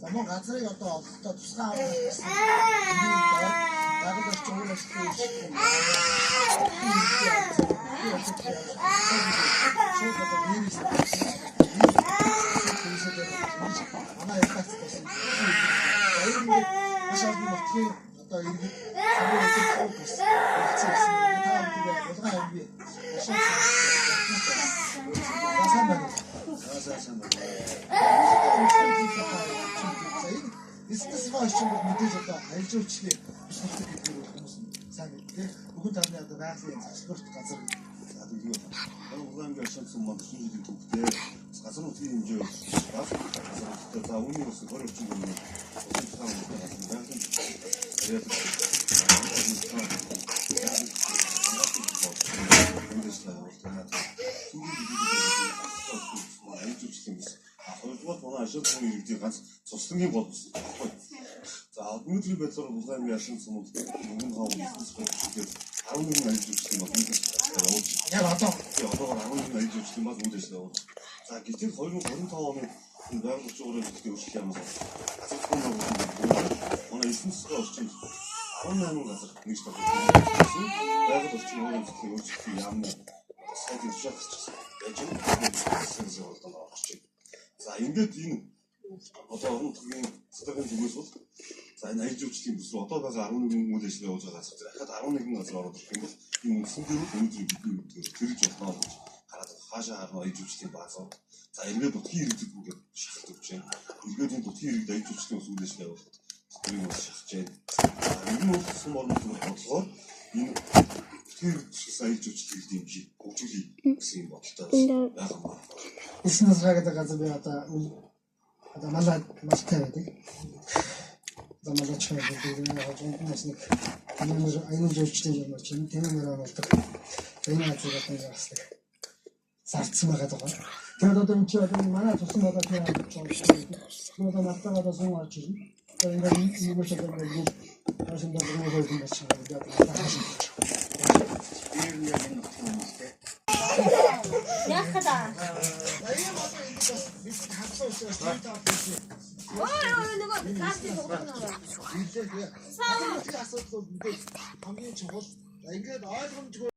Замун газрыг одоо ололтоо тусгай авах гэсэн. Яг л чуулгаш хийх. Манай яхаас гэсэн. Ашаад мөтгий одоо иргэд сарын фокус хийсэн. Улгаан амби. Эцэс фашин мэдээж одоо аялал жуулчлалын тусгай гэдэг нь хүмүүс сайн мэдээ. Бүгд таны одоо байгалийн спорт газар одоо юу вэ? Улгаан гэрсэн мод хийдэг хөвгтэй газар нутгийн хэмжээ бас за үүнийг бас гөрөвч юм уу? Ганц цуслангийн боловсон. За өнөөдрийн байдлаар улгаан яшин сумд өмнө хав хийгээд 11 ажил хийсэн байна. Яг одоо 11 ажил хийсэн байна үүдэслээ. За гэтэл 2025 оны байгаль орчуулгын хэвлэлийг өөрчлөх юм байна. Манай 9 сарын орчим 18 газар нэг тав. Байгаль орчуулгын хэвлэлийг өөрчлөх юм сайдын шатчихсан. Яжин болдог. За ингээд энэ одоо орон нутгийн стратегийн зүгээс бол за энэ аялал жуулчлалын бүс рүү одоо байгаа 11 үйл ажиллагаа явуулж байгаа газар дахиад 11 газар ороод ирэх юм бол энэ үндсэн дээр өнөөдөр бидний төрж болно гэж хараад хаашаа харна аялал жуулчлалын баазууд за эргээд дутгийн иргэдэд бүгд шахалт өгч байна. Эргээд энэ дутгийн иргэд аялал жуулчлалын үйл ажиллагаа явуулахад тэрийг бас шахаж байна. Энэ нь улсын орон нутгийн бодлогоор энэ тэр аялал жуулчлалыг дэмжих хөгжүүлэх гэсэн бодолтой байгаа юм байна. Бизнес рагад газар би одоо малад мастай байдаг. Замалж байгаа хүмүүс нэг аюул жуулчлал юм чинь тэмээр болдог. Энэ ажлыг одоо яаслах зарцсан байгаа даа. Тэгээд одоо энэ чинь манай тусан болоод тийм одоо мартагаа сум орж ирнэ. Тэгээд ингээд нэг шиг байгаа юм. Хашин дээр нэг хойд юм шиг